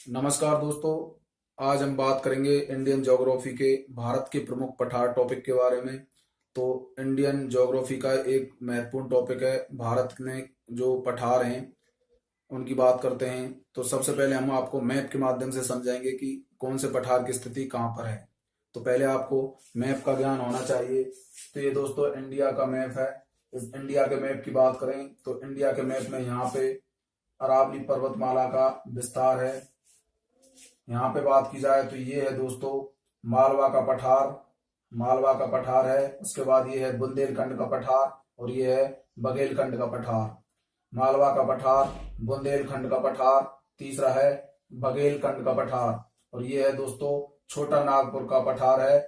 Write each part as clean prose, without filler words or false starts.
नमस्कार दोस्तों। आज हम बात करेंगे इंडियन ज्योग्राफी के भारत के प्रमुख पठार टॉपिक के बारे में। तो इंडियन ज्योग्राफी का एक महत्वपूर्ण टॉपिक है। भारत में जो पठार हैं उनकी बात करते हैं। तो सबसे पहले हम आपको मैप के माध्यम से समझाएंगे कि कौन से पठार की स्थिति कहाँ पर है। तो पहले आपको मैप का ज्ञान होना चाहिए। तो ये दोस्तों इंडिया का मैप है। इस इंडिया के मैप की बात करें तो इंडिया के मैप में यहाँ पे अरावली पर्वतमाला का विस्तार है। यहाँ पे बात की जाए तो ये है दोस्तों मालवा का पठार। मालवा का पठार है। उसके बाद ये है बुंदेलखंड का पठार और ये है बघेलखंड का पठार। मालवा का पठार, बुंदेलखंड का पठार, तीसरा है बघेलखंड का पठार और ये है दोस्तों छोटा नागपुर का पठार है।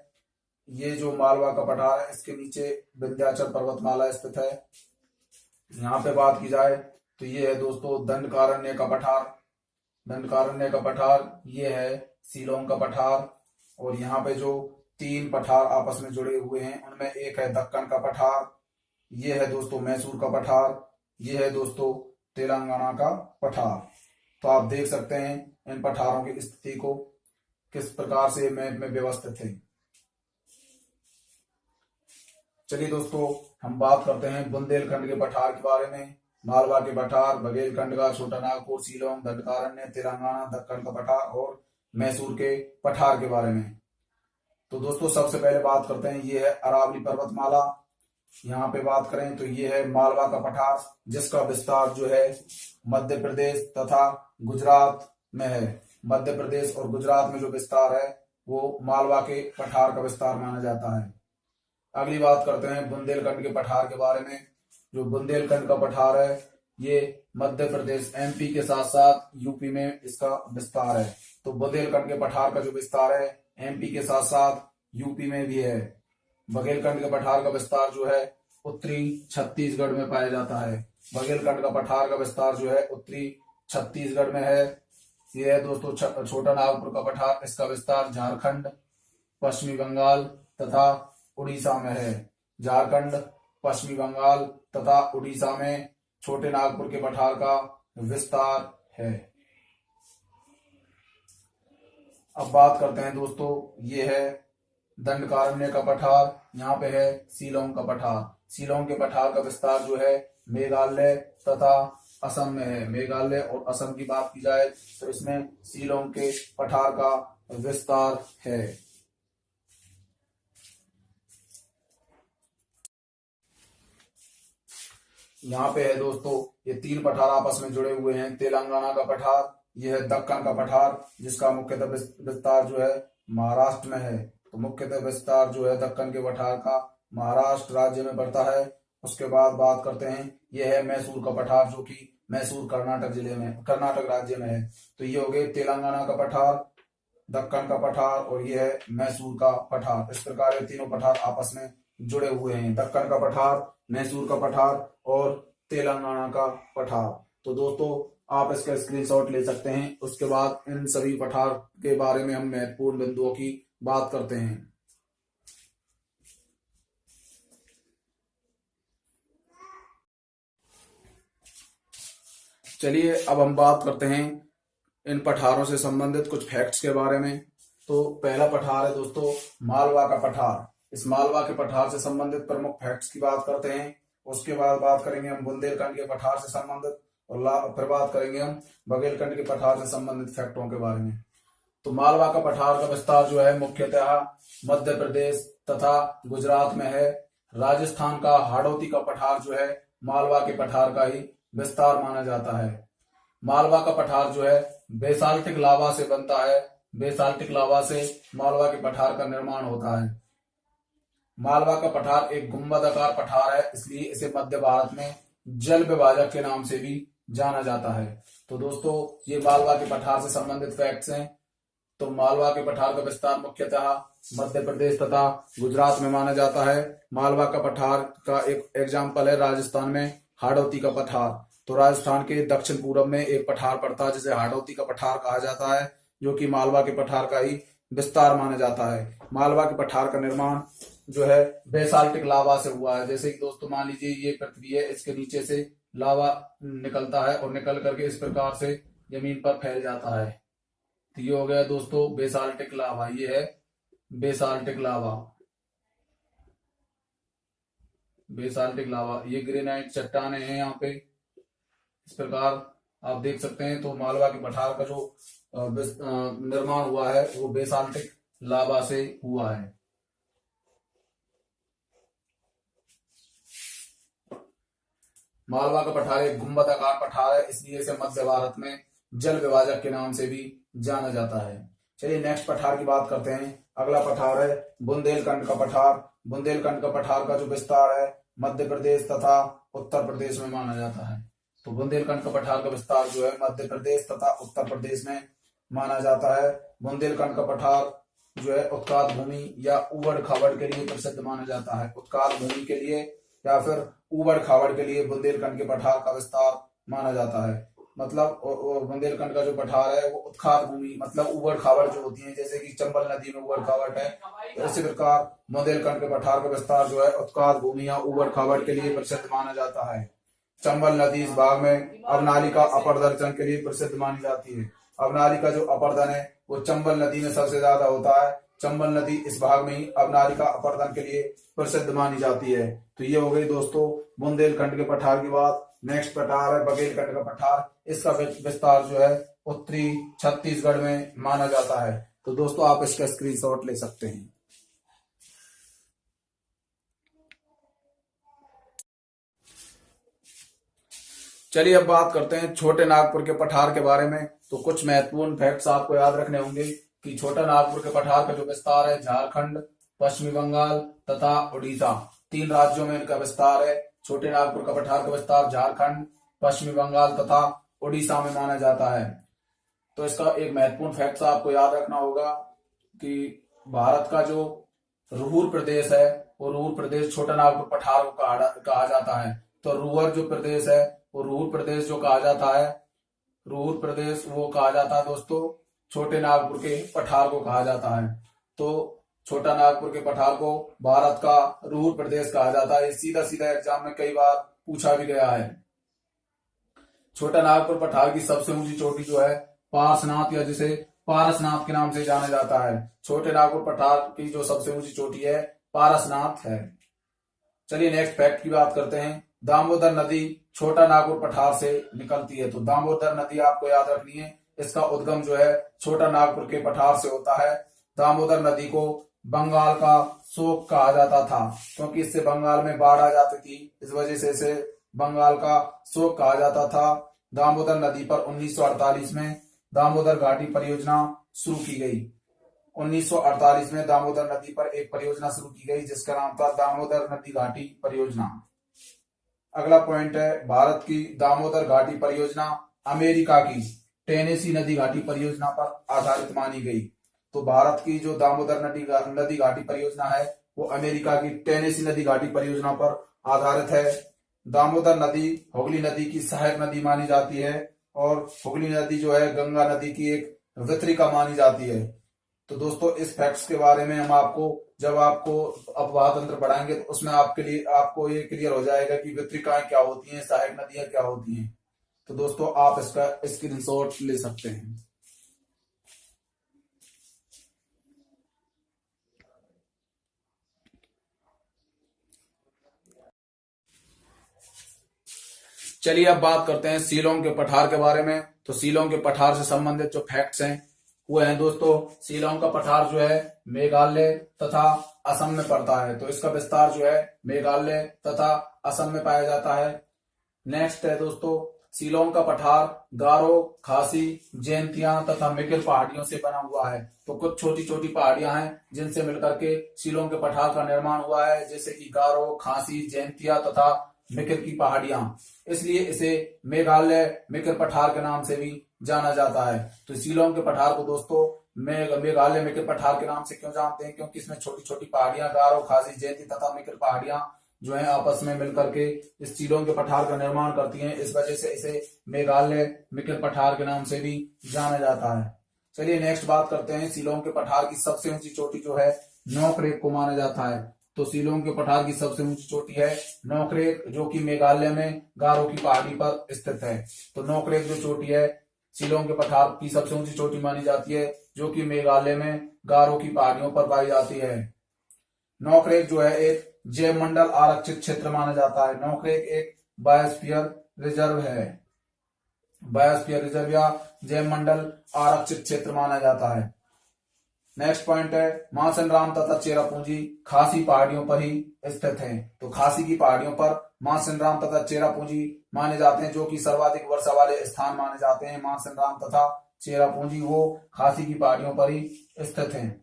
ये जो मालवा का पठार है इसके नीचे विंध्याचल पर्वतमाला स्थित है। यहाँ पे बात की जाए तो ये है दोस्तों दंडकारण्य का पठार। दंडकारण्य का पठार ये है शिलोंग का पठार। और यहाँ पे जो तीन पठार आपस में जुड़े हुए हैं उनमें एक है दक्कन का पठार, ये है दोस्तों मैसूर का पठार, ये है दोस्तों तेलंगाना का पठार। तो आप देख सकते हैं इन पठारों की स्थिति को किस प्रकार से मैप में व्यवस्थित है। चलिए दोस्तों हम बात करते हैं बुंदेलखंड के पठार के बारे में। मालवा के पठार, बघेलखंड का छोटा नागपुर, शिलोंग, दंडकारण्य, तेलंगाना, दक्कन का पठार और मैसूर के पठार के बारे में। तो दोस्तों सबसे पहले बात करते हैं ये है अरावली पर्वतमाला। यहाँ पे बात करें तो ये है मालवा का पठार जिसका विस्तार जो है मध्य प्रदेश तथा गुजरात में है। मध्य प्रदेश और गुजरात में जो विस्तार है वो मालवा के पठार का विस्तार माना जाता है। अगली बात करते हैं बुंदेलखंड के पठार के बारे में। जो बुंदेलखंड का पठार है ये मध्य प्रदेश एमपी के साथ साथ यूपी में इसका विस्तार है। तो बुंदेलखंड के पठार का जो विस्तार है एमपी के साथ साथ यूपी में भी है। बघेलखंड के पठार का विस्तार जो है उत्तरी छत्तीसगढ़ में पाया जाता है। बघेलखंड का पठार का विस्तार जो है उत्तरी छत्तीसगढ़ में है। ये है दोस्तों छोटा नागपुर का पठार, इसका विस्तार झारखंड, पश्चिमी बंगाल तथा उड़ीसा में है। झारखंड, पश्चिमी बंगाल तथा उड़ीसा में छोटे नागपुर के पठार का विस्तार है। अब बात करते हैं दोस्तों ये है दंडकारण्य का पठार। यहाँ पे है शिलोंग का पठार। शिलोंग के पठार का विस्तार जो है मेघालय तथा असम में है। मेघालय और असम की बात की जाए तो इसमें शिलोंग के पठार का विस्तार है। यहाँ पे है दोस्तों ये तीन पठार आपस में जुड़े हुए हैं। तेलंगाना का पठार, ये है दक्कन का पठार जिसका मुख्यतः विस्तार जो है महाराष्ट्र में है। तो मुख्यतः विस्तार जो है दक्कन के पठार का महाराष्ट्र राज्य में पड़ता है। उसके बाद बात करते हैं यह है मैसूर का पठार जो कि मैसूर कर्नाटक जिले में, कर्नाटक राज्य में है। तो ये हो गए तेलंगाना का पठार, दक्कन का पठार और ये है मैसूर का पठार। इस प्रकार ये तीनों पठार आपस में जुड़े हुए हैं, दक्कन का पठार, मैसूर का पठार और तेलंगाना का पठार। तो दोस्तों आप इसका स्क्रीनशॉट ले सकते हैं। उसके बाद इन सभी पठार के बारे में हम महत्वपूर्ण बिंदुओं की बात करते हैं। चलिए अब हम बात करते हैं इन पठारों से संबंधित कुछ फैक्ट्स के बारे में। तो पहला पठार है दोस्तों मालवा का पठार। इस मालवा के पठार से संबंधित प्रमुख फैक्ट्स की बात करते हैं। उसके बाद बात करेंगे हम बुंदेलखंड के पठार से संबंधित और फिर बात करेंगे हम बघेलखंड के पठार से संबंधित फैक्टों के बारे में। तो मालवा का पठार का विस्तार जो है मुख्यतः मध्य प्रदेश तथा गुजरात में है। राजस्थान का हाड़ौती का पठार जो है मालवा के पठार का ही विस्तार माना जाता है। मालवा का पठार जो है बेसाल्टिक लावा से बनता है। बेसाल्टिक लावा से मालवा के पठार का निर्माण होता है। मालवा का पठार एक गुंबदाकार पठार है, इसलिए इसे मध्य भारत में जल विभाजक के नाम से भी जाना जाता है। तो दोस्तों ये मालवा के पठार से संबंधित फैक्ट्स हैं। तो मालवा के पठार का विस्तार मुख्यतः मध्य प्रदेश तथा गुजरात में माना जाता है। मालवा का पठार का एक एग्जाम्पल है राजस्थान में हाड़ौती का पठार। तो राजस्थान के दक्षिण पूर्व में एक पठार पड़ता है जिसे हाड़ौती का पठार कहा जाता है, जो कि मालवा के पठार का ही विस्तार माना जाता है। मालवा के पठार का निर्माण जो है बेसाल्टिक लावा से हुआ है। जैसे कि दोस्तों मान लीजिए ये पृथ्वी है, इसके नीचे से लावा निकलता है और निकल करके इस प्रकार से जमीन पर फैल जाता है। तो ये हो गया दोस्तों बेसाल्टिक लावा, ये है बेसाल्टिक लावा। बेसाल्टिक लावा, ये ग्रेनाइट चट्टाने हैं यहाँ पे इस प्रकार आप देख सकते हैं। तो मालवा के पठार का जो निर्माण हुआ है वो बेसाल्टिक लावा से हुआ है। मालवा का पठार एक गुंबदाकार पठार है, इसलिए इसे मध्य भारत में जल विभाजक के नाम से भी जाना जाता है। चलिए नेक्स्ट पठार की बात करते हैं। अगला पठार है बुंदेलखंड का पठार। बुंदेलखंड का पठार का जो विस्तार है मध्य प्रदेश तथा उत्तर प्रदेश में माना जाता है। तो बुंदेलखंड का पठार का विस्तार जो है मध्य प्रदेश तथा उत्तर प्रदेश में माना जाता है। बुंदेलखंड का पठार जो है उत्काद भूमि या उबड़ खाबड़ के लिए प्रसिद्ध माना जाता है। उत्काद भूमि के लिए या फिर उबड़ खाबड़ के लिए बुंदेलखंड के पठार का विस्तार माना जाता है। मतलब बुंदेलखंड का जो पठार है वो उत्खाद भूमि मतलब उबड़ खाबड़ जो होती है, जैसे कि चंबल नदी में उबड़ खाबड़ है, इसी प्रकार बुंदेलखंड के पठार का विस्तार जो है उत्काद भूमि या उबड़ खाबड़ के लिए प्रसिद्ध माना जाता है। चंबल नदी इस भाग में अवनाली का अपर्दन के लिए प्रसिद्ध मानी जाती है। अवनाली का जो अपर्दन है वो चंबल नदी में सबसे ज्यादा होता है। चंबल नदी इस भाग में ही अवनाली का अपर्दन के लिए प्रसिद्ध मानी जाती है। तो ये हो गई दोस्तों बुंदेलखंड के पठार की बात। नेक्स्ट पठार है बघेलखंड का पठार। इसका विस्तार जो है उत्तरी छत्तीसगढ़ में माना जाता है। तो दोस्तों आप इसका स्क्रीनशॉट ले सकते हैं। चलिए अब बात करते हैं छोटे नागपुर के पठार के बारे में। तो कुछ महत्वपूर्ण फैक्ट्स आपको याद रखने होंगे कि छोटा नागपुर के पठार का जो विस्तार है झारखंड, पश्चिमी बंगाल तथा उड़ीसा, 3 राज्यों में इनका विस्तार है। छोटे नागपुर का पठार का विस्तार झारखंड, पश्चिमी बंगाल तथा उड़ीसा में माना जाता है। तो इसका एक महत्वपूर्ण फैक्ट आपको याद रखना होगा कि भारत का जो रुहुर प्रदेश है वो रुहुर प्रदेश छोटा नागपुर पठार को कहा जाता है। तो रुहुर जो प्रदेश है वो रुहुर प्रदेश जो कहा जाता है, रुहुर प्रदेश वो कहा जाता है दोस्तों छोटे नागपुर के पठार को कहा जाता है। तो छोटा नागपुर के पठार को भारत का रुहुर प्रदेश कहा जाता है। सीधा सीधा एग्जाम में कई बार पूछा भी गया है। छोटा नागपुर पठार की सबसे ऊंची चोटी जो है पार्श्वनाथ या जिसे पारसनाथ के नाम से जाना जाता है। छोटे नागपुर पठार की जो सबसे ऊंची चोटी है पारसनाथ है। चलिए नेक्स्ट फैक्ट की बात करते हैं। दामोदर नदी छोटा नागपुर पठार से निकलती है। तो दामोदर नदी आपको याद रखनी है, इसका उद्गम जो है छोटा नागपुर के पठार से होता है। दामोदर नदी को बंगाल का शोक कहा जाता था क्योंकि इससे बंगाल में बाढ़ आ जाती थी, इस वजह से इसे बंगाल का शोक कहा जाता था। दामोदर नदी पर 1948 में दामोदर घाटी परियोजना शुरू की गई। 1948 में दामोदर नदी पर एक परियोजना शुरू की गई जिसका नाम था दामोदर नदी घाटी परियोजना। अगला पॉइंट है भारत की दामोदर घाटी परियोजना अमेरिका की टेनेसी नदी घाटी परियोजना पर आधारित मानी गई। तो भारत की जो दामोदर नदी घाटी परियोजना है वो अमेरिका की टेनेसी नदी घाटी परियोजना पर आधारित है। दामोदर नदी हुगली नदी की सहायक नदी मानी जाती है और हुगली नदी जो है गंगा नदी की एक वितरिका मानी जाती है। तो दोस्तों इस फैक्ट्स के बारे में हम आपको जब आपको अपवाह तंत्र पढ़ाएंगे तो उसमें आपके लिए आपको ये क्लियर हो जाएगा कि वितरिकाएं क्या होती हैं, सहायक नदियां क्या होती हैं। तो दोस्तों आप इसका स्क्रीनशॉट ले सकते हैं। चलिए अब बात करते हैं शिलोंग के पठार के बारे में। तो शिलोंग के पठार से संबंधित जो फैक्ट्स हैं वो है दोस्तों शिलोंग का पठार जो है मेघालय तथा असम में पड़ता है। तो इसका विस्तार जो है मेघालय तथा असम में पाया जाता है। नेक्स्ट है दोस्तों शिलोंग का पठार गारो, खासी, जैंतिया तथा मिकिर पहाड़ियों से बना हुआ है। तो कुछ छोटी छोटी पहाड़ियां हैं जिनसे मिलकर के शिलोंग के पठार का निर्माण हुआ है, जैसे कि गारो, खासी, जैंतिया तथा मिकिर की पहाड़ियां, इसलिए इसे मेघालय मिकिर पठार के नाम से भी जाना जाता है। तो शिलोंग के पठार को दोस्तों मेघालय मिकिर पठार के नाम से क्यों जानते हैं, क्योंकि इसमें छोटी छोटी पहाड़ियां गारो, खासी, जैंती तथा मिकिर पहाड़ियां जो है आपस में मिलकर के इस शिलोंग के पठार का निर्माण करती हैं। इस वजह से इसे मेघालय मिकिर पठार के नाम से भी जाना जाता है। चलिए नेक्स्ट बात करते हैं शिलोंग के पठार की सबसे ऊंची चोटी जो है नोकरेक को माना जाता है। तो शिलोंग के पठार की सबसे ऊंची चोटी है नोकरेक, जो कि मेघालय में गारो की पहाड़ी पर स्थित है। तो नोकरेक जो चोटी है शिलोंग के पठार की सबसे ऊंची चोटी मानी जाती है, जो कि मेघालय में गारो की पहाड़ियों पर पाई जाती है। नोकरेक जो है एक जैव मंडल आरक्षित क्षेत्र माना जाता है। नोकरेक एक बायोस्फीयर रिजर्व है, बायोस्फीयर रिजर्व या जैव मंडल आरक्षित क्षेत्र माना जाता है। नेक्स्ट पॉइंट है मासनराम तथा चेरापूंजी खासी पहाड़ियों पर ही स्थित हैं। तो खासी की पहाड़ियों पर मासनराम तथा चेरापूंजी माने जाते हैं, जो कि सर्वाधिक वर्षा वाले स्थान माने जाते हैं। मासनराम तथा चेरापूंजी वो खासी की पहाड़ियों पर ही स्थित हैं।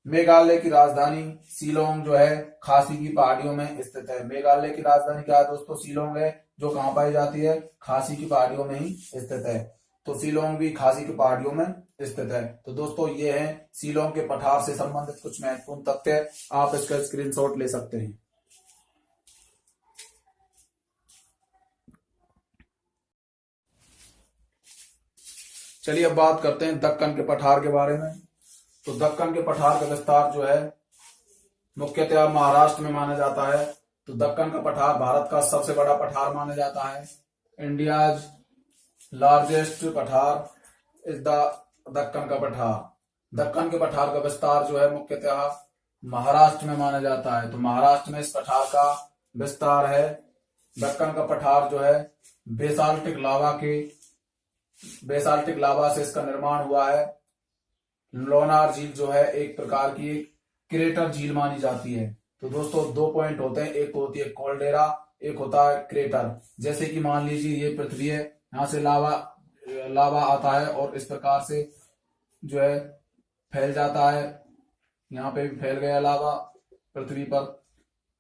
मेघालय की राजधानी शिलोंग जो है खासी की पहाड़ियों में स्थित है। मेघालय की राजधानी क्या है दोस्तों? शिलोंग है, जो कहाँ पाई जाती है? खासी की पहाड़ियों में ही स्थित है। तो शिलोंग भी खासी की पहाड़ियों में स्थित है। तो दोस्तों ये है शिलोंग के पठार से संबंधित कुछ महत्वपूर्ण तथ्य, आप इसका स्क्रीनशॉट ले सकते हैं। चलिए अब बात करते हैं दक्कन के पठार के बारे में। तो दक्कन के पठार का विस्तार जो है मुख्यतः महाराष्ट्र में माना जाता है। तो दक्कन का पठार भारत का सबसे बड़ा पठार माना जाता है। इंडियाज लार्जेस्ट पठार इज द दक्कन का पठार। दक्कन के पठार का विस्तार जो है मुख्यतः महाराष्ट्र में माना जाता है। तो महाराष्ट्र में इस पठार का विस्तार है। दक्कन का पठार जो है बेसाल्टिक लावा से इसका निर्माण हुआ है। लोनार झील जो है एक प्रकार की क्रेटर झील मानी जाती है। तो दोस्तों दो पॉइंट होते हैं, एक होती है कॉल्डेरा, एक होता है क्रेटर। जैसे कि मान लीजिए ये पृथ्वी है, यहाँ से लावा आता है और इस प्रकार से जो है फैल जाता है। यहाँ पे भी फैल गया लावा पृथ्वी पर।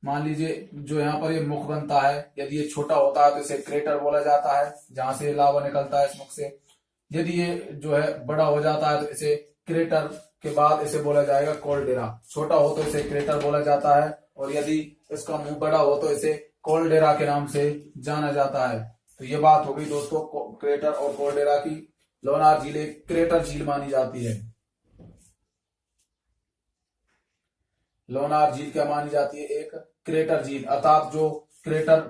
मान लीजिए जो यहाँ पर ये मुख बनता है, यदि ये छोटा होता है तो इसे क्रेटर बोला जाता है, जहां से लावा निकलता है इस मुख से। यदि ये जो है बड़ा हो जाता है तो इसे क्रेटर के बाद इसे बोला जाएगा कॉल्डेरा। छोटा हो तो इसे क्रेटर बोला जाता है, और यदि इसका मुंह बड़ा हो तो इसे कॉल्डेरा के नाम से जाना जाता है। तो ये बात हो गई दोस्तों क्रेटर और कॉल्डेरा की। लोनार झील एक क्रेटर झील मानी जाती है। लोनार झील क्या मानी जाती है? एक क्रेटर झील, अर्थात जो क्रेटर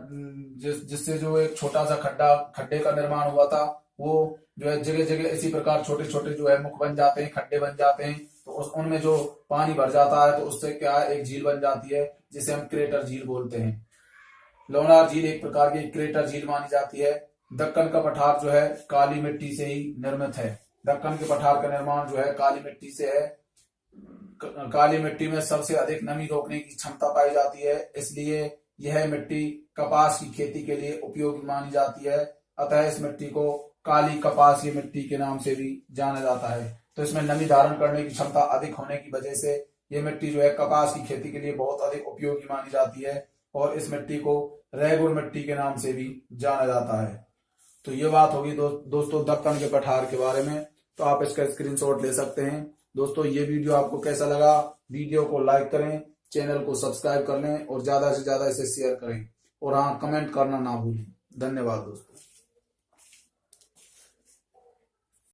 जिससे जो एक छोटा सा खड्डे का निर्माण हुआ था, वो जो है जगह जगह इसी प्रकार छोटे छोटे जो है मुख बन जाते हैं, खड्डे बन जाते हैं। तो उनमें जो पानी भर जाता है तो उससे क्या है, एक झील बन जाती है, जिसे हम क्रेटर झील बोलते हैं। लोनार झील एक प्रकार की क्रेटर झील मानी जाती है। दक्कन का पठार जो है काली मिट्टी से ही निर्मित है। दक्कन के पठार का निर्माण जो है काली मिट्टी से है। काली मिट्टी में सबसे अधिक नमी रोकने की क्षमता पाई जाती है, इसलिए यह मिट्टी कपास की खेती के लिए उपयोगी मानी जाती है। अतः इस मिट्टी को काली कपासीय मिट्टी के नाम से भी जाना जाता है। तो इसमें नमी धारण करने की क्षमता अधिक होने की वजह से ये मिट्टी जो है कपास की खेती के लिए बहुत अधिक उपयोगी मानी जाती है, और इस मिट्टी को रेगुर मिट्टी के नाम से भी जाना जाता है। तो ये बात होगी दोस्तों दक्कन के पठार के बारे में। तो आप इसका स्क्रीनशॉट ले सकते हैं। दोस्तों ये वीडियो आपको कैसा लगा? वीडियो को लाइक करें, चैनल को सब्सक्राइब कर लें और ज्यादा से ज्यादा इसे शेयर करें, और हाँ कमेंट करना ना भूलें। धन्यवाद दोस्तों।